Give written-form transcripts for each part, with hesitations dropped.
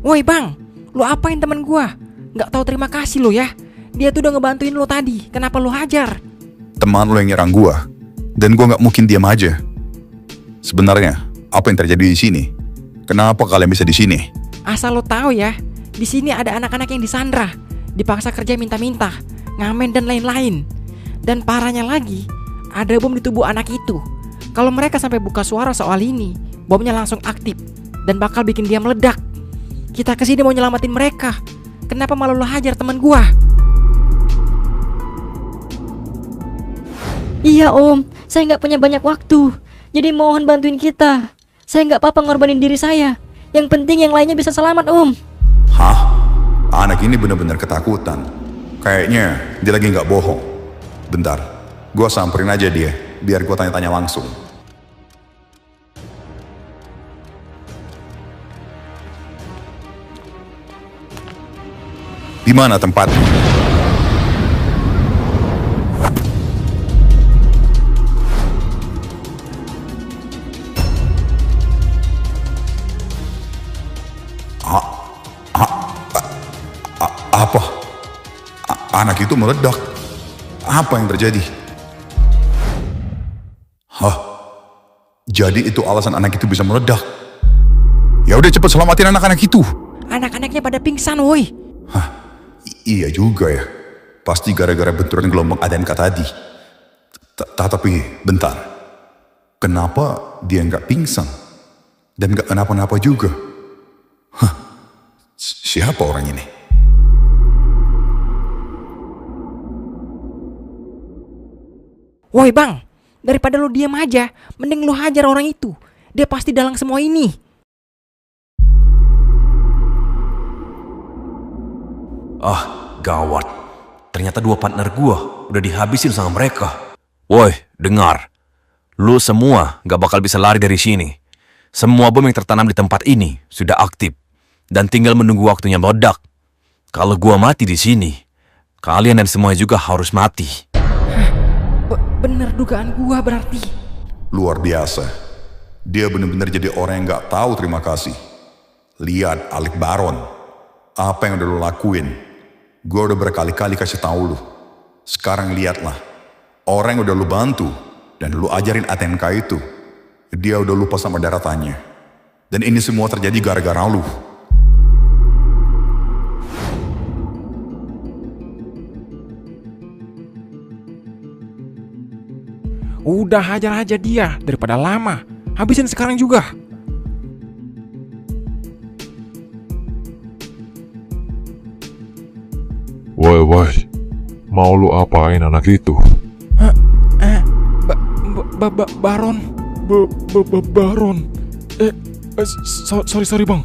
Woi bang, lu apain temen gua? Gak tahu terima kasih lo ya. Dia tuh udah ngebantuin lo tadi. Kenapa lu hajar? Teman lo yang nyerang gua, dan gua nggak mungkin diam aja. Sebenarnya apa yang terjadi di sini? Kenapa kalian bisa di sini? Asal lo tahu ya, di sini ada anak-anak yang disandra, dipaksa kerja minta-minta, ngamen dan lain-lain. Dan parahnya lagi, ada bom di tubuh anak itu. Kalau mereka sampai buka suara soal ini, bomnya langsung aktif dan bakal bikin dia meledak. Kita kesini mau nyelamatin mereka. Kenapa malah lo hajar teman gua? Iya om, saya nggak punya banyak waktu. Jadi mohon bantuin kita. Saya nggak apa-apa ngorbanin diri saya. Yang penting yang lainnya bisa selamat om. Hah? Anak ini benar-benar ketakutan. Kayaknya dia lagi nggak bohong. Bentar, gua samperin aja dia, biar gua tanya-tanya langsung. Di mana tempatnya? Apa? Anak itu meledak. Apa yang terjadi? Hah? Jadi itu alasan anak itu bisa meledak? Ya udah cepet selamatin anak-anak itu. Anak-anaknya pada pingsan woi. Hah? Iya juga ya. Pasti gara-gara benturan gelombang ADNK tadi. Tapi bentar. Kenapa dia nggak pingsan? Dan nggak kenapa-napa juga? Hah? Siapa orang ini? Woi bang, daripada lu diam aja, mending lu hajar orang itu. Dia pasti dalang semua ini. Ah, gawat. Ternyata dua partner gua udah dihabisin sama mereka. Woi, dengar. Lu semua gak bakal bisa lari dari sini. Semua bom yang tertanam di tempat ini sudah aktif dan tinggal menunggu waktunya meledak. Kalau gua mati di sini, kalian dan semuanya juga harus mati. Bener dugaan gua berarti. Luar biasa. Dia benar-benar jadi orang yang gak tahu terima kasih. Lihat Alec Baron. Apa yang udah lo lakuin. Gua udah berkali-kali kasih tahu lu. Sekarang lihatlah. Orang yang udah lu bantu dan lu ajarin ATNK itu, dia udah lupa sama daratannya. Dan ini semua terjadi gara-gara lu. Udah hajar aja dia daripada lama. Habisin sekarang juga. Woi, mau lu apain anak itu? Baron. Baron. Sorry bang.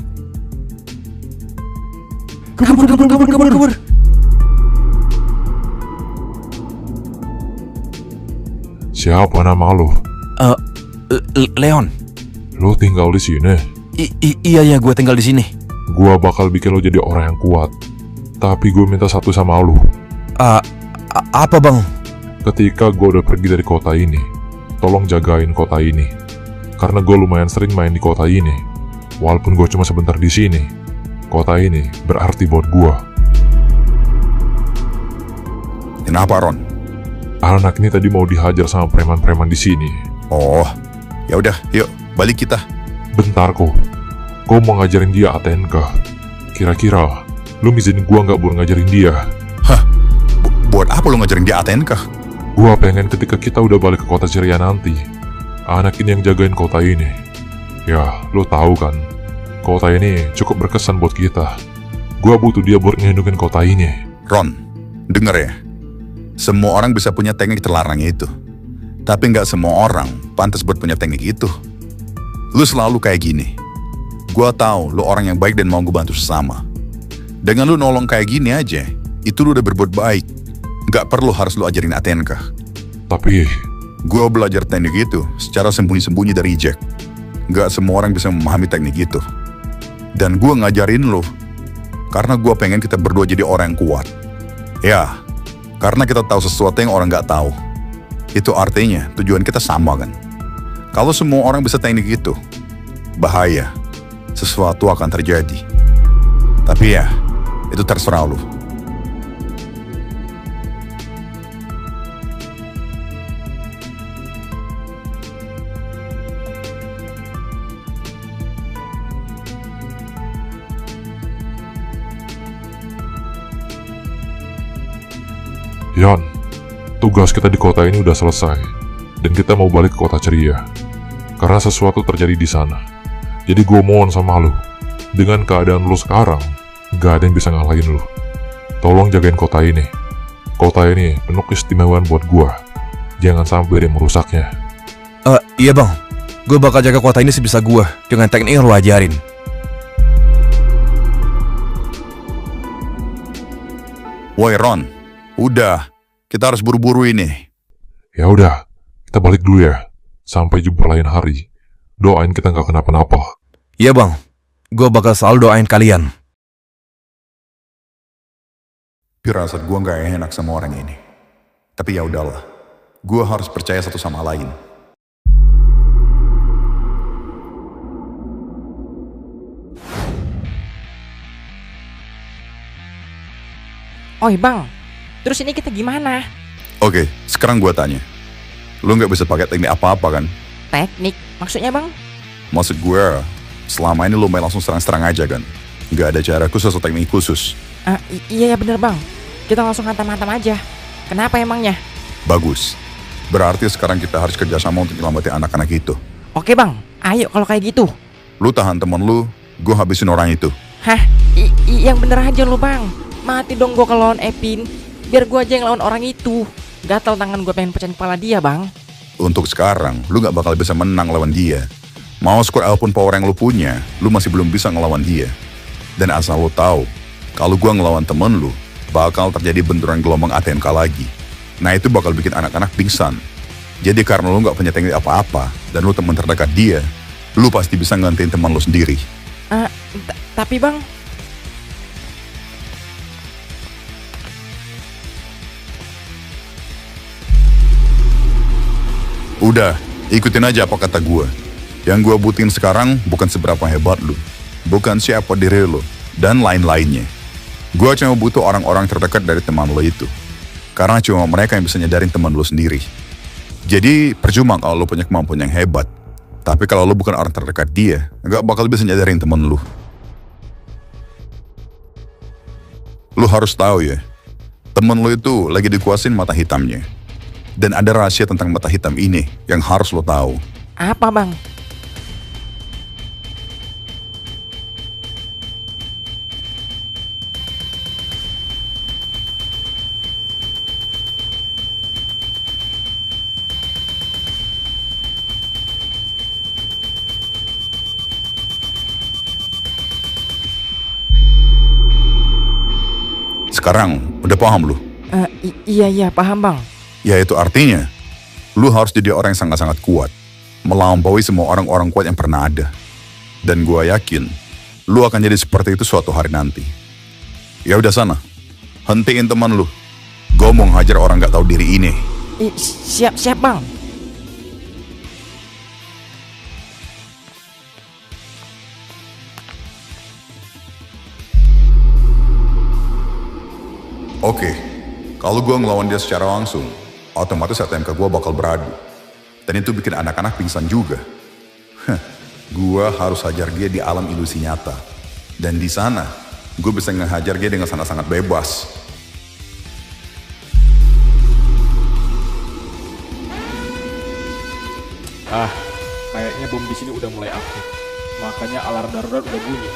Kabur. Siapa nama lu? Leon. Lu tinggal di sini? Iya, gue tinggal di sini. Gua bakal bikin lu jadi orang yang kuat. Tapi gue minta satu sama lu. Apa bang? Ketika gue udah pergi dari kota ini, tolong jagain kota ini. Karena gue lumayan sering main di kota ini. Walaupun gue cuma sebentar di sini, kota ini berarti buat gue. Kenapa Ron? Anak ini tadi mau dihajar sama preman-preman di sini. Oh, ya udah, yuk balik kita. Bentar kok mau ngajarin dia ATNK. Kira-kira lu ngizinin gua nggak buat ngajarin dia? Hah? Buat apa lu ngajarin dia ATNK? Gua pengen ketika kita udah balik ke kota ceria nanti, anak ini yang jagain kota ini. Ya, lu tahu kan, kota ini cukup berkesan buat kita. Gua butuh dia buat ngelindungin kota ini. Ron, denger ya. Semua orang bisa punya teknik terlarang itu. Tapi nggak semua orang pantas buat punya teknik itu. Lu selalu kayak gini. Gua tahu lu orang yang baik dan mau gue bantu sesama. Dengan lu nolong kayak gini aja, itu lu udah berbuat baik. Nggak perlu harus lu ajarin ATNK. Tapi gua belajar teknik itu secara sembunyi-sembunyi dari Jack. Nggak semua orang bisa memahami teknik itu. Dan gua ngajarin lu karena gua pengen kita berdua jadi orang yang kuat. Ya, karena kita tahu sesuatu yang orang nggak tahu. Itu artinya tujuan kita sama kan. Kalau semua orang bisa teknik itu, bahaya. Sesuatu akan terjadi. Tapi ya, itu terserah lu. Yan, tugas kita di kota ini udah selesai, dan kita mau balik ke kota ceria. Karena sesuatu terjadi di sana. Jadi gue mohon sama lu, dengan keadaan lu sekarang, gak ada yang bisa ngalahin lu. Tolong jagain kota ini. Kota ini penuh keistimewaan buat gue. Jangan sampai dia merusaknya. Iya bang, gue bakal jaga kota ini sebisa gue dengan teknik yang lu ajarin. Woi Ron, udah, kita harus buru-buru ini. Ya udah, kita balik dulu ya. Sampai jumpa lain hari. Doain kita nggak kenapa-napa. Iya bang, gue bakal selalu doain kalian. Firasat gue nggak enak sama orang ini. Tapi ya udahlah, gue harus percaya satu sama lain. Oi bang, terus ini kita gimana? Oke, sekarang gue tanya. Lu nggak bisa pakai teknik apa-apa kan? Teknik? Maksudnya bang? Maksud gue, selama ini lu main langsung serang-serang aja kan? Nggak ada cara khusus atau teknik khusus. Iya bener bang, kita langsung hantam-hantam aja. Kenapa emangnya? Bagus. Berarti sekarang kita harus kerjasama untuk nyelamatin anak-anak itu. Oke bang, ayo kalau kayak gitu. Lu tahan temen lu, gue habisin orang itu. Hah? Yang bener aja lu bang. Mati dong gue kalau lawan Epin. Biar gue aja yang lawan orang itu. Gatal tangan gue pengen pecahin kepala dia bang. Untuk sekarang, lu gak bakal bisa menang lawan dia. Mau squad apapun power yang lu punya, lu masih belum bisa ngelawan dia. Dan asal lu tahu, kalau gua ngelawan temen lu, bakal terjadi benturan gelombang ATMK lagi. Nah itu bakal bikin anak-anak pingsan. Jadi karena lu gak punya teknik apa-apa, dan lu teman terdekat dia, lu pasti bisa ngantiin teman lu sendiri. Tapi bang, udah, ikutin aja apa kata gua. Yang gua butuhin sekarang bukan seberapa hebat lu, bukan siapa diri lu, dan lain-lainnya. Gua cuma butuh orang-orang terdekat dari teman lu itu. Karena cuma mereka yang bisa nyadarin teman lu sendiri. Jadi percuma kalau lu punya kemampuan yang hebat. Tapi kalau lu bukan orang terdekat dia, gak bakal bisa nyadarin teman lu. Lu harus tahu ya, temen lu itu lagi dikuasain mata hitamnya. Dan ada rahasia tentang mata hitam ini yang harus lu tahu. apa bang? Sekarang, udah paham lu? Iya paham bang. Yaitu artinya, lu harus jadi orang yang sangat-sangat kuat, melampaui semua orang-orang kuat yang pernah ada. Dan gua yakin, lu akan jadi seperti itu suatu hari nanti. Ya udah sana, hentiin teman lu. Gua mau ngajar orang gak tahu diri ini. Siap bang. Oke, kalau gua ngelawan dia secara langsung, otomatis ATMK gua bakal beradu. Dan itu bikin anak-anak pingsan juga. Gua harus hajar dia di alam ilusi nyata. Dan di sana, gue bisa ngehajar dia dengan sangat-sangat bebas. Kayaknya bom di sini udah mulai aktif. Makanya alarm darurat udah bunyi.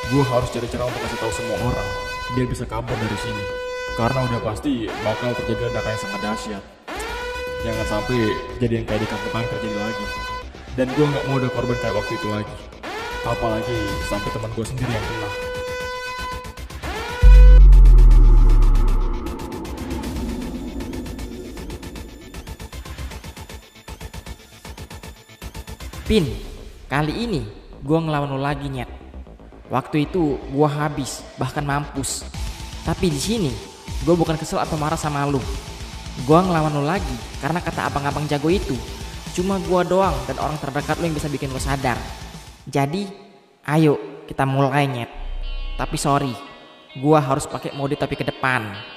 Gue harus cari cara untuk kasih tahu semua orang biar bisa kabur dari sini. Karena udah pasti bakal terjadi ledakan yang sangat dahsyat. Jangan sampai kejadian kayak di kampung terjadi lagi. Dan gue nggak mau ada korban kayak waktu itu lagi. Apalagi sampai teman gue sendiri yang kena. Pin, kali ini gue ngelawan lo lagi nyet. Waktu itu gue habis, bahkan mampus. Tapi di sini gue bukan kesel atau marah sama lo. Gue ngelawan lo lagi karena kata abang-abang jago itu cuma gue doang dan orang terdekat lo yang bisa bikin lo sadar. Jadi, ayo kita mulai nyet. Tapi sorry, gua harus pakai mode tapi ke depan.